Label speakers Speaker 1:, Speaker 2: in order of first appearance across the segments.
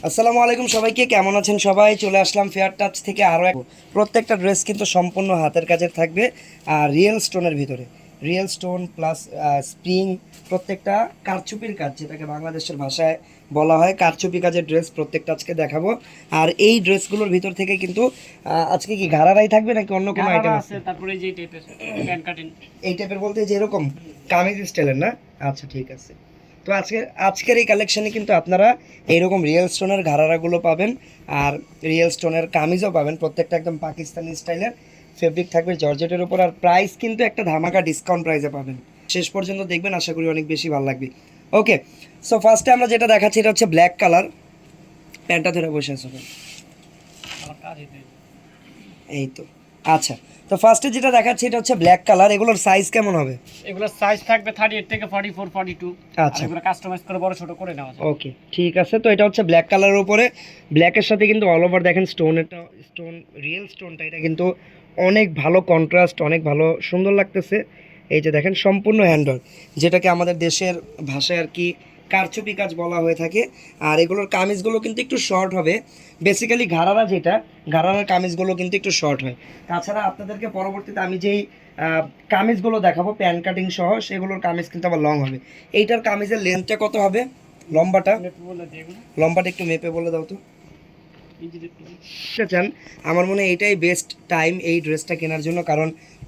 Speaker 1: আসসালামু আলাইকুম সবাইকে, কেমন আছেন সবাই? চলে আসলাম ফেয়ার টাচ থেকে আরও এক প্রত্যেকটা ড্রেস কিন্তু সম্পূর্ণ হাতের কাজের থাকবে আর রিয়েল স্টোনের ভিতরে। রিয়েল স্টোন প্লাস স্প্রিং, প্রত্যেকটা কারচুপির কাজ, যেটাকে বাংলাদেশের ভাষায় বলা হয় কারচুপি কাজের ড্রেস, প্রত্যেকটা আজকে দেখাবো। আর এই ড্রেসগুলোর ভিতর থেকে কিন্তু আজকে কি ঘাড়ারাই থাকবে নাকি অন্য কোনো আইটেম আছে?
Speaker 2: তারপরে যে টাইপের প্যান কাটিং,
Speaker 1: এই টাইপের বলতে যে এরকম কামিজ স্টাইলের না? আচ্ছা, ঠিক আছে। তো আজকের এই কালেকশানে কিন্তু আপনারা এইরকম রিয়েল স্টোনের ঘাড়ারাগুলো পাবেন আর রিয়েল স্টোনের কামিজও পাবেন। প্রত্যেকটা একদম পাকিস্তানি স্টাইলের ফেব্রিক থাকবে জর্জেটের উপর, আর প্রাইস কিন্তু একটা ধামাকা ডিসকাউন্ট প্রাইসে পাবেন। শেষ পর্যন্ত দেখবেন, আশা করি অনেক বেশি ভালো লাগবে। ওকে, সো ফার্স্টে আমরা যেটা দেখাচ্ছি এটা হচ্ছে ব্ল্যাক কালার। প্যান্টটা ধরে বসে আছে, এই তো। আচ্ছা, তো ফার্স্টে যেটা দেখাচ্ছি এটা হচ্ছে ব্ল্যাক কালার। এগুলোর সাইজ কেমন হবে?
Speaker 2: এগুলোর সাইজ থাকবে 38 থেকে 44 42।
Speaker 1: আচ্ছা,
Speaker 2: এগুলো কাস্টমাইজ করে বড় ছোট করে নেওয়া যায়।
Speaker 1: ওকে, ঠিক আছে। তো এটা হচ্ছে ব্ল্যাক কালারের উপরে, ব্ল্যাকের সাথে কিন্তু অল ওভার দেখেন স্টোন, রিয়েল স্টোনটা, এটা কিন্তু অনেক ভালো কন্ট্রাস্ট, অনেক ভালো সুন্দর লাগতেছে। এই যে দেখেন সম্পূর্ণ হ্যান্ডল, যেটাকে আমাদের দেশের ভাষায় আর কি কারচুপি কাজ বলা হয়ে থাকে। আর এগুলোর কামিজগুলো কিন্তু একটু শর্ট হবে। বেসিক্যালি ঘাড়ারা যেটা, ঘাড়ারার কামিজগুলো কিন্তু একটু শর্ট হয়। তাছাড়া আপনাদেরকে পরবর্তীতে আমি যেই কামিজগুলো দেখাবো প্যান কাটিং সহ, সেগুলোর কামিজ কিন্তু আবার লং হবে। এইটার কামিজের লেন্থটা কত হবে? লম্বাটা লম্বাটা একটু মেপে বলে দাও তো। চান, আমার মনে হয় এটাই বেস্ট টাইম এই ড্রেসটা কেনার জন্য, কারণ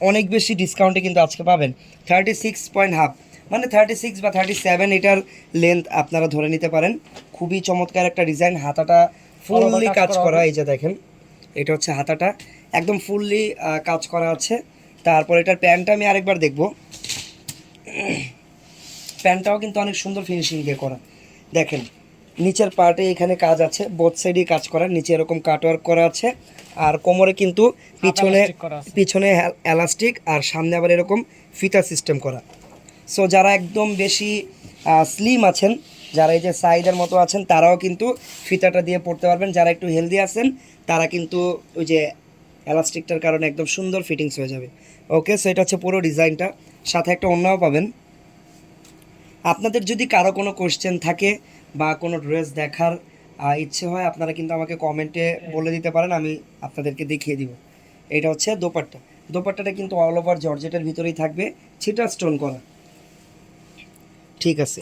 Speaker 1: অনেক বেশি ডিসকাউন্টে কিন্তু আজকে পাবেন। 36.5 মানে 36 বা 37 এটার লেন্থ আপনারা ধরে নিতে পারেন। খুবই চমৎকার একটা ডিজাইন, হাতাটা ফুললি কাজ করা। এই যে দেখেন, এটা হচ্ছে হাতাটা একদম ফুললি কাজ করা আছে। তারপর এটার প্যান্টটা আমি আরেকবার দেখব। প্যান্টটাও কিন্তু অনেক সুন্দর ফিনিশিং দিয়ে করা। দেখেন নিচের পার্টে এখানে কাজ আছে, বোথ সাইডেই কাজ করা, নিচে এরকম কাটওয়ার্ক করা আছে। আর কোমরে কিন্তু পিছনে এলাস্টিক, আর সামনে আবার এরকম ফিতা সিস্টেম করা। সো যারা একদম বেশি স্লিম আছেন, যারা এই যে সাইডের মতো আছেন, তারাও কিন্তু ফিতাটা দিয়ে পড়তে পারবেন। যারা একটু হেলদি আছেন তারা কিন্তু ওই যে এলাস্টিকটার কারণে একদম সুন্দর ফিটিংস হয়ে যাবে। ওকে, সো এটা হচ্ছে পুরো ডিজাইনটা, সাথে একটা ওড়নাও পাবেন। আপনাদের যদি কারো কোনো কোশ্চেন থাকে বা কোনো ড্রেস দেখার ইচ্ছে হয়, আপনারা কিন্তু আমাকে কমেন্টে বলে দিতে পারেন, আমি আপনাদেরকে দেখিয়ে দিব। এটা হচ্ছে দোপাট্টা। দোপাট্টাটা কিন্তু অল ওভার জর্জেটের ভিতরেই থাকবে, ছিটা স্টোন করা। ঠিক আছে,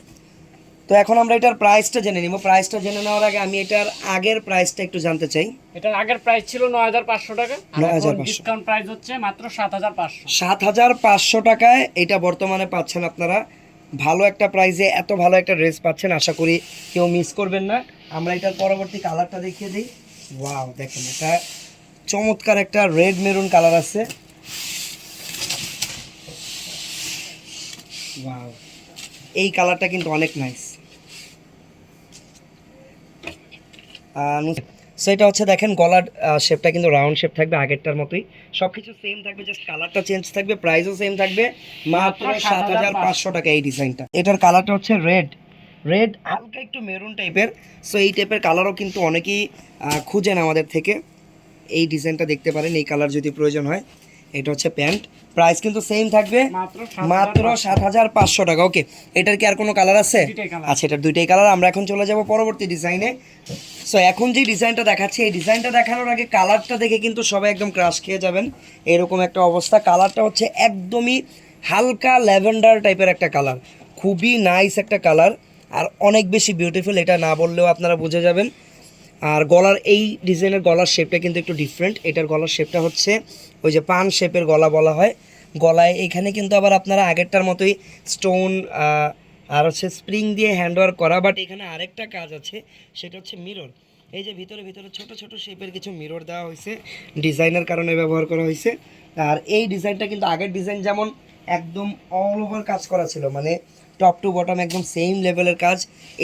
Speaker 1: তো এখন আমরা এটার প্রাইসটা জেনে নিব। প্রাইসটা জেনে নেওয়ার আগে আমি এটার আগের প্রাইসটা একটু জানতে চাই।
Speaker 2: এটার আগের প্রাইস ছিল 9500 টাকা, আর এখন
Speaker 1: 9500,
Speaker 2: ডিসকাউন্ট প্রাইস হচ্ছে মাত্র 7500।
Speaker 1: 7500 টাকায় এটা বর্তমানে পাচ্ছেন আপনারা। ভালো একটা প্রাইসে এত ভালো একটা ড্রেস পাচ্ছেন, আশা করি কেউ মিস করবেন না। আমরা এটার পরবর্তী কালারটা দেখিয়ে দিই। ওয়াও, দেখেন এটা চমৎকার একটা রেড মেরুন কালার আছে। ওয়াও, এই কালারটা কিন্তু অনেক নাইস। সেটা হচ্ছে দেখেন গলার শেপটা কিন্তু রাউন্ড শেপ থাকবে, আগেরটার মতোই সব কিছু সেম থাকবে, জাস্ট কালারটা চেঞ্জ থাকবে, প্রাইসও সেম থাকবে, মাত্র 7500 টাকা এই ডিজাইনটা। এটার কালারটা হচ্ছে রেড, রেড হালকা একটু মেরুন টাইপের। সো এই টাইপের কালারও কিন্তু অনেকেই খুঁজেন আমাদের থেকে। এই ডিজাইনটা দেখতে পারেন, এই কালার যদি প্রয়োজন হয়। এটা হচ্ছে প্যান্ট, প্রাইস কিন্তু সেম থাকবে, মাত্র 7500 টাকা। ওকে, এটার কি আর কোনো কালার আছে? আচ্ছা, এটার দুইটাই কালার। আমরা এখন চলে যাব পরবর্তী ডিজাইনে। সো এখন যে ডিজাইনটা দেখাচ্ছি, এই ডিজাইনটা দেখানোর আগে কালারটা দেখে কিন্তু সবাই একদম ক্রাশ খেয়ে যাবেন, এরকম একটা অবস্থা। কালারটা হচ্ছে একদমই হালকা ল্যাভেন্ডার টাইপের একটা কালার, খুবই নাইস একটা কালার, আর অনেক বেশি বিউটিফুল, এটা না বললেও আপনারা বুঝে যাবেন। আর গলার এই ডিজাইনের গলার শেপটা কিন্তু একটু ডিফারেন্ট। এটার গলার শেপটা হচ্ছে ওই যে পান শেপের গলা বলা হয়। গলায় এখানে কিন্তু আবার আপনারা আগেরটার মতোই স্টোন আর হচ্ছে স্প্রিং দিয়ে হ্যান্ডওয়ার্ক করা, বাট এখানে আরেকটা কাজ আছে, সেটা হচ্ছে মিরর। এই যে ভিতরে ভিতরে ছোট ছোট শেপের কিছু মিরর দেওয়া হয়েছে, ডিজাইনের কারণে ব্যবহার করা হয়েছে। আর এই ডিজাইনটা কিন্তু আগের ডিজাইন যেমন একদম অল ওভার কাজ করা ছিল, মানে টপ টু বটম একদম সেম লেভেলের কাজ,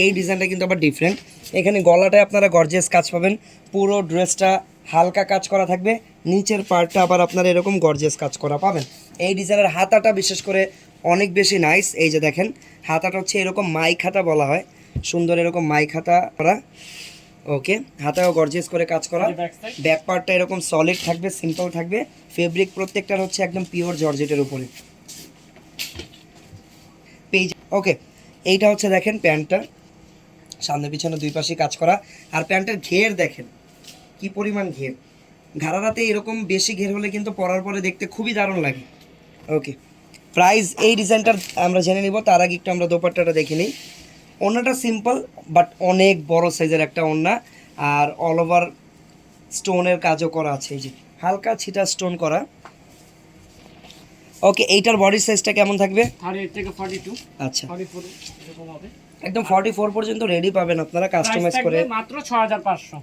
Speaker 1: এই ডিজাইনটা কিন্তু আবার ডিফারেন্ট। এখানে গলাটায় আপনারা গর্জিয়াস কাজ পাবেন, পুরো ড্রেসটা হালকা কাজ করা থাকবে, নিচের পার্টটা আবার আপনারা এরকম গর্জিয়াস কাজ করা পাবেন। এই ডিজাইনের হাতাটা বিশেষ করে অনেক বেশি নাইস। এই যে দেখেন হাতাটা হচ্ছে এরকম মাইক হাতা বলা হয়, সুন্দর এরকম মাইক হাতা করা। ওকে, হাতাও গর্জিয়াস করে কাজ করা, ব্যাক পার্টটা এরকম সলিড থাকবে, সিম্পল থাকবে, ফেব্রিক প্রত্যেকটার হচ্ছে একদম পিওর জর্জেটের উপরে পেজ। ওকে, এইটা হচ্ছে দেখেন প্যান্টটা, সামনে পিছনে দুই পাশে কাজ করা। আর প্যান্টের ঘের দেখেন কি পরিমাণ ঘের, ঘাড়ারাতে এরকম বেশি ঘের হলে কিন্তু পরার পরে দেখতে খুবই দারুণ লাগে। ওকে, প্রাইস এই ডিজাইনটার আমরা জেনে নিব, তার আগে একটু আমরা দোপাট্টাটা দেখে নিই। ওড়নাটা সিম্পল বাট অনেক বড় সাইজের একটা ওড়না, আর অল ওভার স্টোনের কাজও করা আছে, এই যে হালকা ছিটা স্টোন করা। ওকে, এইটার বডি সাইজটা কেমন থাকবে?
Speaker 2: 38 থেকে 42,
Speaker 1: আচ্ছা,
Speaker 2: 44 এরকম হবে।
Speaker 1: একদম 44 পর্যন্ত রেডি পাবেন আপনারা কাস্টমাইজ করে।
Speaker 2: মাত্র 6500।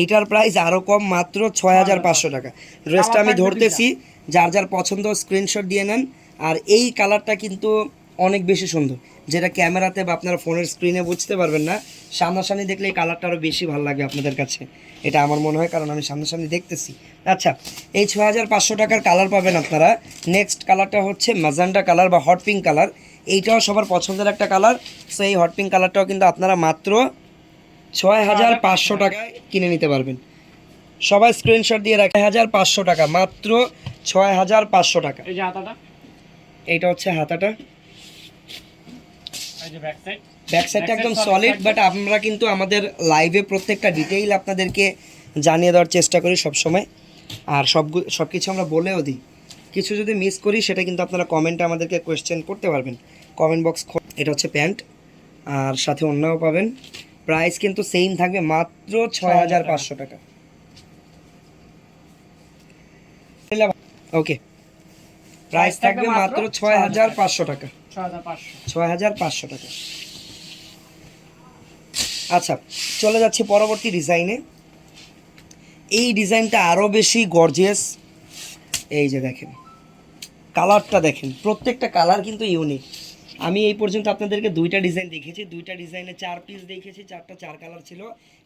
Speaker 1: এইটার প্রাইস আরও কম, মাত্র 6500 টাকা। ড্রেসটা আমি ধরতেছি, যার যার পছন্দ স্ক্রিনশট দিয়ে নেন। আর এই কালারটা কিন্তু অনেক বেশি সুন্দর, যেটা ক্যামেরাতে বা আপনারা ফোনের স্ক্রিনে বুঝতে পারবেন না, সামনাসামনি দেখলে এই কালারটা আরও বেশি ভালো লাগবে আপনাদের কাছে, এটা আমার মনে হয়, কারণ আমি সামনাসামনি দেখতেছি। আচ্ছা, এই 6500 টাকার কালার পাবেন আপনারা। নেক্সট কালারটা হচ্ছে ম্যাজেন্টা কালার বা হট পিঙ্ক কালার। এইটাও সবার পছন্দের একটা কালার। সো এই হট পিঙ্ক কালারটাও কিন্তু আপনারা মাত্র 6500 টাকায় কিনে নিতে পারবেন। সবাই স্ক্রিনশট দিয়ে রাখে, 6500 টাকা, মাত্র 6500 টাকা।
Speaker 2: এই যে হাতাটা,
Speaker 1: এইটা হচ্ছে হাতাটা,
Speaker 2: এই যে ব্যাক সাইড।
Speaker 1: ব্যাক সাইডটা একদম সলিড, বাট আমরা কিন্তু আমাদের লাইভে প্রত্যেকটা ডিটেইল আপনাদেরকে জানিয়ে দেওয়ার চেষ্টা করি সব সময়, আর সব কিছু আমরা বলেও দিই। কিছু যদি মিস করি সেটা কিন্তু আপনারা কমেন্টে আমাদেরকে কোয়েশ্চেন করতে পারবেন, কমেন্ট বক্স। এটা হচ্ছে প্যান্ট, আর সাথে অন্যও পাবেন। প্রাইস কিন্তু সেম থাকবে, মাত্র 6500 টাকা। ওকে, প্রাইস থাকবে মাত্র 6500 টাকা, 6500 টাকা। আচ্ছা, চলে যাচ্ছি পরবর্তী ডিজাইনে। এই ডিজাইনটা আরও বেশি গর্জিয়াস। এই যে দেখেন কালারটা, দেখেন প্রত্যেকটা কালার কিন্তু ইউনিক। আমি এই পর্যন্ত আপনাদেরকে দুইটা ডিজাইন দেখেছি, দুইটা ডিজাইনে 4 পিস দেখেছি, 4টা 4 কালার ছিল।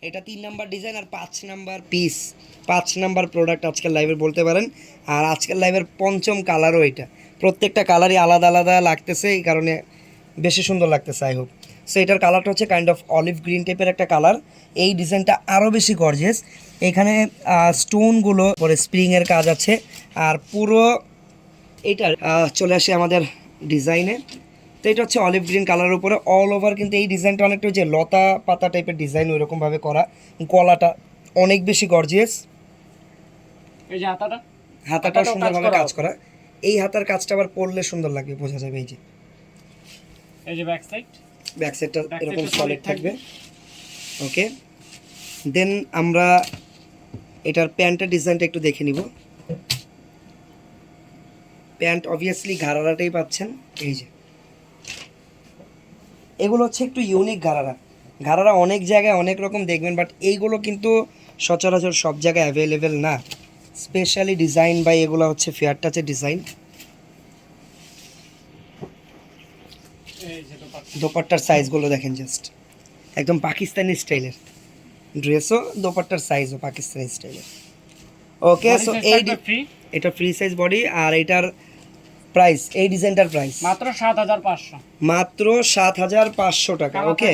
Speaker 1: এটা 3 নাম্বার ডিজাইন আর 5 নাম্বার পিস, 5 নাম্বার প্রোডাক্ট আজকের লাইভের বলতে পারেন। আর আজকের লাইভের পঞ্চম কালারও এটা। প্রত্যেকটা কালারই আলাদা আলাদা লাগতেছে, এই কারণে বেশি সুন্দর লাগতেছে আই হোপ। সো এটার কালারটা হচ্ছে কাইন্ড অফ অলিভ গ্রিন টাইপের একটা কালার। এই ডিজাইনটা আরও বেশি গর্জিয়াস। এখানে স্টোনগুলো পরে স্প্রিংয়ের কাজ আছে, আর পুরো এইটার চলে আসে আমাদের ডিজাইনে। তো এটা হচ্ছে অলিভ গ্রিন কালারের উপরে অল ওভার, কিন্তু এই ডিজাইনটা অনেকটা যে লতা পাতা টাইপের ডিজাইন ওইরকমভাবে করা। গলাটা অনেক বেশি গর্জিয়াস।
Speaker 2: এই যে হাতাটা,
Speaker 1: হাতাটাও সুন্দরভাবে কাজ করা। এই হাতার কাজটা আবার পরলে সুন্দর লাগবে, বোঝা যাবে। এই যে
Speaker 2: ব্যাক সাইড,
Speaker 1: ব্যাক সাইডটা এরকম সলিড থাকবে। ওকে, দেন আমরা এটার প্যান্টের ডিজাইনটা একটু দেখে নিব। প্যান্ট অবভিয়াসলি ঘাড়ারাটাই পাচ্ছেন। এই যে এগুলো হচ্ছে একটু ইউনিক ঘাড়ারা। ঘাড়ারা অনেক জায়গায় অনেক রকম দেখবেন, বাট এইগুলো কিন্তু সচরাচর সব জায়গায় অ্যাভেলেবেল না। স্পেশালি ডিজাইন বাই এগুলো হচ্ছে ফেয়ার টাচের ডিজাইন। দোপাট্টার সাইজগুলো দেখেন, জাস্ট একদম পাকিস্তানি স্টাইলের ড্রেসও, দোপাট্টার সাইজও পাকিস্তানি স্টাইলের। ওকে, সো এটা ফ্রি সাইজ বডি। আর এটার প্রাইস, এই ডিজাইনটার প্রাইস
Speaker 2: মাত্র 7500,
Speaker 1: মাত্র 7500 টাকা। ওকে,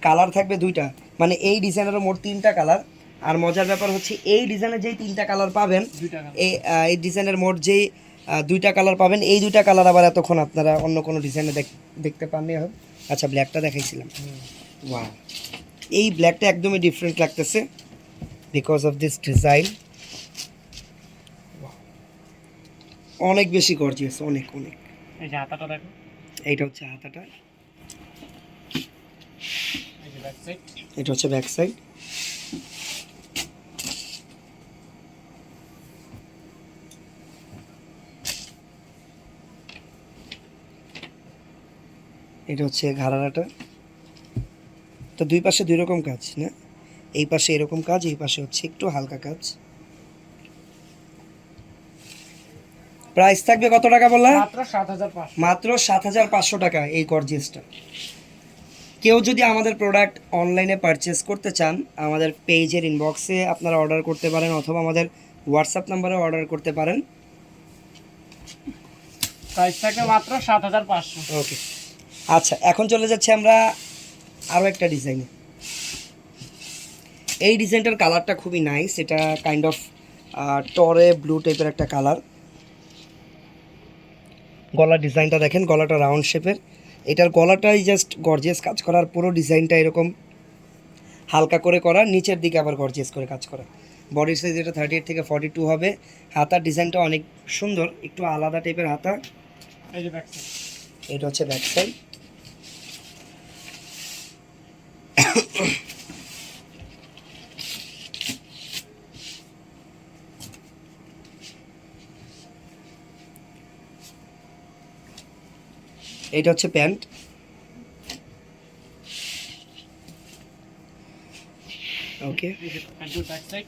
Speaker 1: কালার থাকবে দুইটা, মানে এই ডিজাইনেরও মোট 3টা কালার। আর মজার ব্যাপার হচ্ছে এই ডিজাইনের যেই 3টা কালার পাবেন, এই ডিজাইনের মোট যেই 2টা কালার পাবেন, এই 2টা কালার আবার এতক্ষণ আপনারা অন্য কোনো ডিজাইনে দেখতে পাননি। আচ্ছা, ব্ল্যাকটা দেখাইছিলাম। ওয়াও, এই ব্ল্যাকটা একদমই ডিফারেন্ট লাগতেছে বিকজ অফ দিস ডিজাইন। অনেক বেশি গর্জিয়াস, অনেক অনেক।
Speaker 2: এই যে হাতাটা দেখো,
Speaker 1: এইটা হচ্ছে হাতাটা,
Speaker 2: এই যে ব্যাক সাইড,
Speaker 1: এটা হচ্ছে ব্যাক সাইড। এটা হচ্ছে ঘাড়ারাটা। তো দুই পাশে দুই রকম কাজ না, এই পাশে এরকম কাজ, এই পাশে হচ্ছে একটু হালকা কাজ। প্রাইস থাকবে কত টাকা বললা?
Speaker 2: মাত্র 7500,
Speaker 1: মাত্র 7500 টাকা এই গর্জিয়াসটা। কেউ যদি আমাদের প্রোডাক্ট অনলাইনে পারচেস করতে চান, আমাদের পেজের ইনবক্সে আপনারা অর্ডার করতে পারেন, অথবা আমাদের হোয়াটসঅ্যাপ নাম্বারে অর্ডার করতে পারেন।
Speaker 2: প্রাইস থাকবে মাত্র 7500।
Speaker 1: ওকে, আচ্ছা, এখন চলে যাচ্ছে আমরা আরও একটা ডিজাইনে। এই ডিজাইনটার কালারটা খুবই নাইস। এটা কাইন্ড অফ টরে ব্লু টাইপের একটা কালার। গলার ডিজাইনটা দেখেন, গলাটা রাউন্ড শেপের। এটার গলাটাই জাস্ট গর্জিয়াস কাজ করার, পুরো ডিজাইনটা এরকম হালকা করে করা, নিচের দিকে আবার গর্জিয়াস করে কাজ করা। বডির সাইজ এটা 38 থেকে 42 হবে। হাতার ডিজাইনটা অনেক সুন্দর, একটু আলাদা টাইপের হাতা।
Speaker 2: এই যে ব্যাক সাইড।
Speaker 1: এটা হচ্ছে ব্যাক সাইড। এটা হচ্ছে প্যান্ট। ওকে,
Speaker 2: এই যে প্যান্টের ব্যাক সাইড।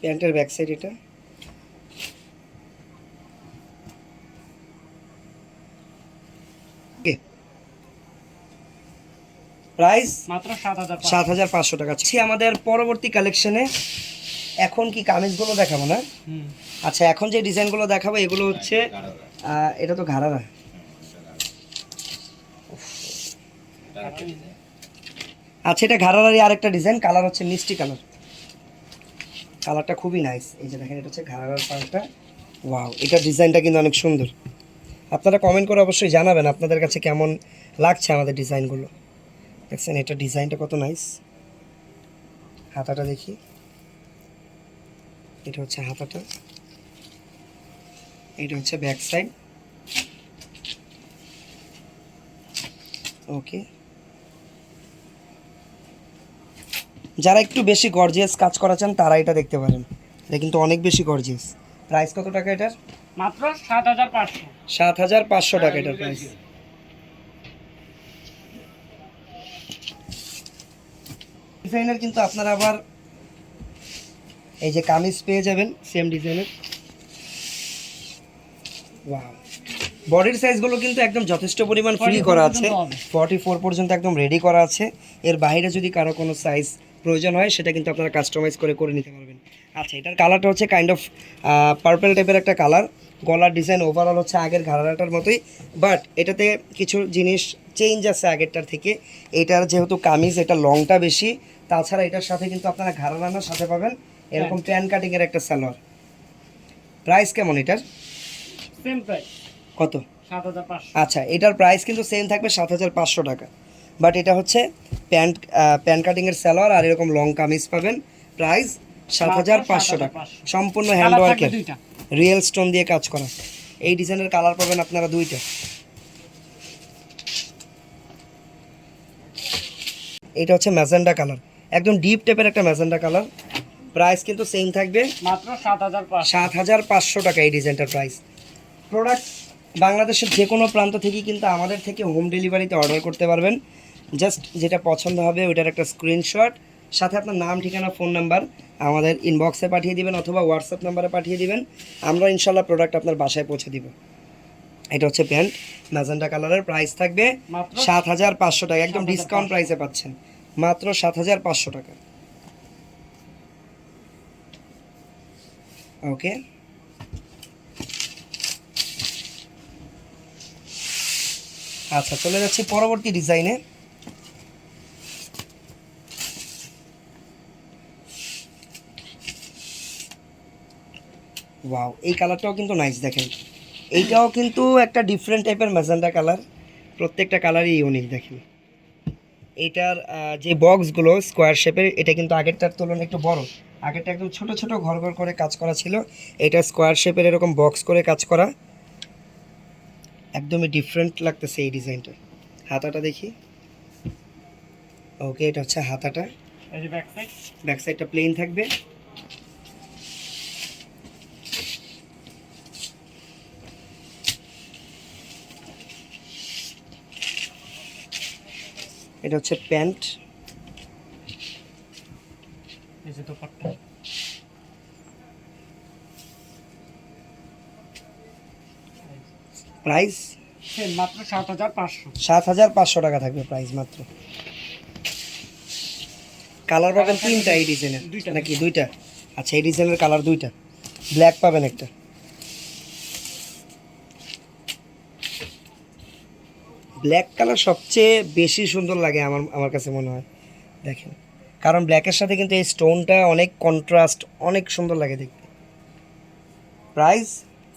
Speaker 1: প্যান্টের ব্যাক সাইড এটা। ওকে, প্রাইস
Speaker 2: মাত্র 7500।
Speaker 1: 7500 টাকা। আমাদের পরবর্তী কালেকশনে এখন কি কামিজগুলো দেখাবো না?
Speaker 2: হুম।
Speaker 1: আচ্ছা, এখন যে ডিজাইনগুলো দেখাবো এগুলো হচ্ছে এটা তো ঘাড়া না। আচ্ছা, এটা ঘাড়ারারই আরেকটা ডিজাইন, কালার হচ্ছে মিষ্টি কালার। কালারটা খুবই নাইস। এই যে দেখেন, এটা হচ্ছে ঘাড়ারার পার্টটা। ওয়াও, এটার ডিজাইনটা কিন্তু অনেক সুন্দর। আপনারা কমেন্ট করে অবশ্যই জানাবেন আপনাদের কাছে কেমন লাগছে আমাদের ডিজাইনগুলো। দেখছেন এটা ডিজাইনটা কত নাইস। হাতাটা দেখি, এটা হচ্ছে হাতাটা, এটা হচ্ছে ব্যাক সাইড। ওকে, যারা একটু বেশি গর্জিয়াস কাজ করা চান তারা এটা দেখতে পারেন। এটা কিন্তু অনেক বেশি গর্জিয়াস। প্রাইস কত টাকা এটার?
Speaker 2: মাত্র 7500।
Speaker 1: 7500 টাকা এটার প্রাইস। ডিজাইনের কিন্তু আপনারা আবার এই যে কামিজ পেয়ে যাবেন সেম ডিজাইনের। ওয়াও, বডির সাইজগুলো কিন্তু একদম যথেষ্ট পরিমাণ ফ্রি
Speaker 2: 44
Speaker 1: করা আছে।
Speaker 2: পর্যন্ত হবে।
Speaker 1: 44 পর্যন্ত একদম রেডি করা আছে। এর বাইরে যদি কারো কোনো সাইজ প্রয়োজন হয় সেটা কিন্তু আপনারা কাস্টমাইজ করে নিতে পারবেন। আচ্ছা, এটার কালারটা হচ্ছে কাইন্ড অফ পার্পল টাইপের একটা কালার। গলার ডিজাইন ওভারঅল হচ্ছে আগের ঘাড়াটার মতোই, বাট এটাতে কিছু জিনিস চেঞ্জ আছে আগেরটার থেকে। এটার যেহেতু কামিজ, এটা লংটা বেশি। তাছাড়া এটার সাথে কিন্তু আপনারা ঘাড়ানার সাথে পাবেন এরকম প্যান কাটিংয়ের একটা সালোয়ার। প্রাইস কেমন এটার?
Speaker 2: সেম প্রাইস
Speaker 1: কত?
Speaker 2: 7500।
Speaker 1: আচ্ছা, এটার প্রাইস কিন্তু সেম থাকবে 7500 টাকা। বাট এটা হচ্ছে প্যান কাটিংয়ের সালোয়ার আর এরকম লং কামিজ পাবেন। প্রাইস 7500 টাকা। সম্পূর্ণ হ্যান্ড
Speaker 2: কালার থাকবে
Speaker 1: ওয়ার্কের,
Speaker 2: দুইটা।
Speaker 1: রিয়েল স্টোন দিয়ে কাজ করা। এই ডিজাইনের কালার পাবেন আপনারা দুইটা। এটা হচ্ছে ম্যাজেন্ডা কালার, একদম ডিপ টাইপের একটা ম্যাজেন্ডা কালার। প্রাইস কিন্তু সেম থাকবে
Speaker 2: মাত্র 7500।
Speaker 1: 7500 টাকা এই ডিজাইনটার প্রাইস। প্রোডাক্ট বাংলাদেশের যে কোনো প্রান্ত থেকেই কিন্তু আমাদের থেকে হোম ডেলিভারিতে অর্ডার করতে পারবেন। জাস্ট যেটা পছন্দ হবে ওইটার একটা স্ক্রিনশট সাথে আপনার নাম, ঠিকানা, ফোন নাম্বার আমাদের ইনবক্সে পাঠিয়ে দিবেন অথবা হোয়াটসঅ্যাপ নাম্বারে পাঠিয়ে দিবেন। আমরা ইনশাল্লাহ প্রোডাক্ট আপনার বাসায় পৌঁছে দিব। এটা হচ্ছে প্যান্ট ম্যাজেন্ডা কালারের। প্রাইস থাকবে
Speaker 2: মাত্র
Speaker 1: 7500 টাকা। একদম ডিসকাউন্ট প্রাইসে পাচ্ছেন, মাত্র 7500 টাকা। ওকে, আচ্ছা চলে যাচ্ছি পরবর্তী ডিজাইনে। ওয়াও, এই কালারটাও কিন্তু নাইস। দেখেন এইটাও কিন্তু একটা ডিফারেন্ট টাইপের ম্যাজেন্ডা কালার। প্রত্যেকটা কালারই ইউনিক। দেখেন এইটার যে বক্সগুলো স্কোয়ার শেপের, এটা কিন্তু আগেরটার তুলনায় একটু বড়। আগেরটা একদম ছোট ছোট ঘর ঘর করে কাজ করা ছিল, এটা স্কোয়ার শেপের এরকম বক্স করে কাজ করা। একদমই ডিফারেন্ট লাগতেছে এই ডিজাইনটা। হাতাটা দেখি। ওকে, এটা হচ্ছে হাতাটা।
Speaker 2: এই যে ব্যাক সাইড।
Speaker 1: ব্যাক সাইডটা প্লেন থাকবে। এটা হচ্ছে প্যান্ট।
Speaker 2: এই যে দোপাট্টা।
Speaker 1: প্রাইস
Speaker 2: সেম মাত্র 7500।
Speaker 1: 7500 টাকা থাকবে প্রাইস মাত্র। কালার পাবেন তিনটা এই ডিজাইনের,
Speaker 2: দুইটা।
Speaker 1: নাকি দুইটা? আচ্ছা, এই ডিজাইনের কালার দুইটা। ব্ল্যাক পাবেন একটা। ব্ল্যাক কালার সবচেয়ে বেশি সুন্দর লাগে আমার কাছে মনে হয়। দেখেন, কারণ ব্ল্যাকের সাথে কিন্তু এই স্টোনটা অনেক কন্ট্রাস্ট, অনেক সুন্দর লাগে দেখতে। প্রাইস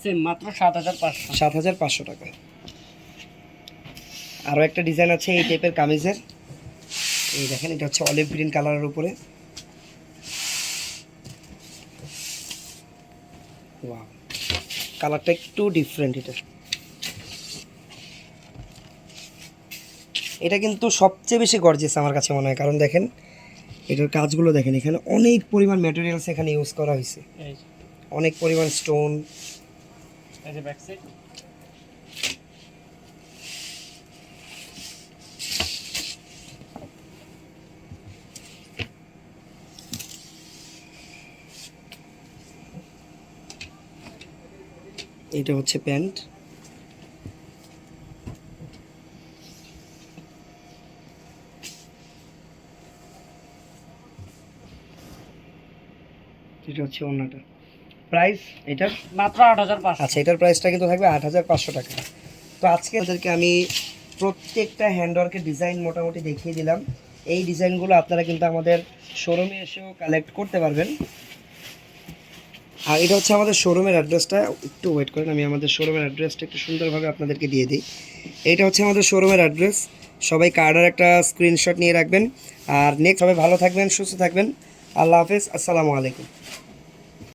Speaker 2: সেম মাত্র 7500।
Speaker 1: 7500 টাকা। আরও একটা ডিজাইন আছে এই টাইপের কামিজের। এই দেখেন এটা হচ্ছে অলিভ গ্রিন কালারের উপরে। ওয়াও, কালারটা একটু ডিফারেন্ট এটা। এটা কিন্তু সবচেয়ে বেশি গর্জিয়াস আমার কাছে মনে হয়, কারণ দেখেন এটার কাজগুলো দেখেন, এখানে অনেক পরিমাণ ম্যাটেরিয়ালস এখানে ইউজ করা হয়েছে,
Speaker 2: এই যে
Speaker 1: অনেক পরিমাণ স্টোন।
Speaker 2: এই যে ব্যাক সাইড।
Speaker 1: এটা হচ্ছে প্যান্ট। এটা হচ্ছে ওড়নাটা। প্রাইস এটার
Speaker 2: মাত্র 8500।
Speaker 1: আচ্ছা, এটার প্রাইসটা কিন্তু থাকবে 8500 টাকা। তো আজকে ওদেরকে আমি প্রত্যেকটা হ্যান্ডওয়ার্কের ডিজাইন মোটামুটি দেখিয়ে দিলাম। এই ডিজাইনগুলো আপনারা কিন্তু আমাদের শোরুমে এসেও কালেক্ট করতে পারবেন। আর এটা হচ্ছে আমাদের শোরুমের অ্যাড্রেসটা, একটু ওয়েট করেন, আমি আমাদের শোরুমের অ্যাড্রেসটা একটু সুন্দরভাবে আপনাদেরকে দিয়ে দিই। এইটা হচ্ছে আমাদের শোরুমের অ্যাড্রেস, সবাই কার্ডের একটা স্ক্রিনশট নিয়ে রাখবেন। আর নেক্সট সবাই ভালো থাকবেন, সুস্থ থাকবেন। আল্লাহ হাফেজ, আসসালামু আলাইকুম।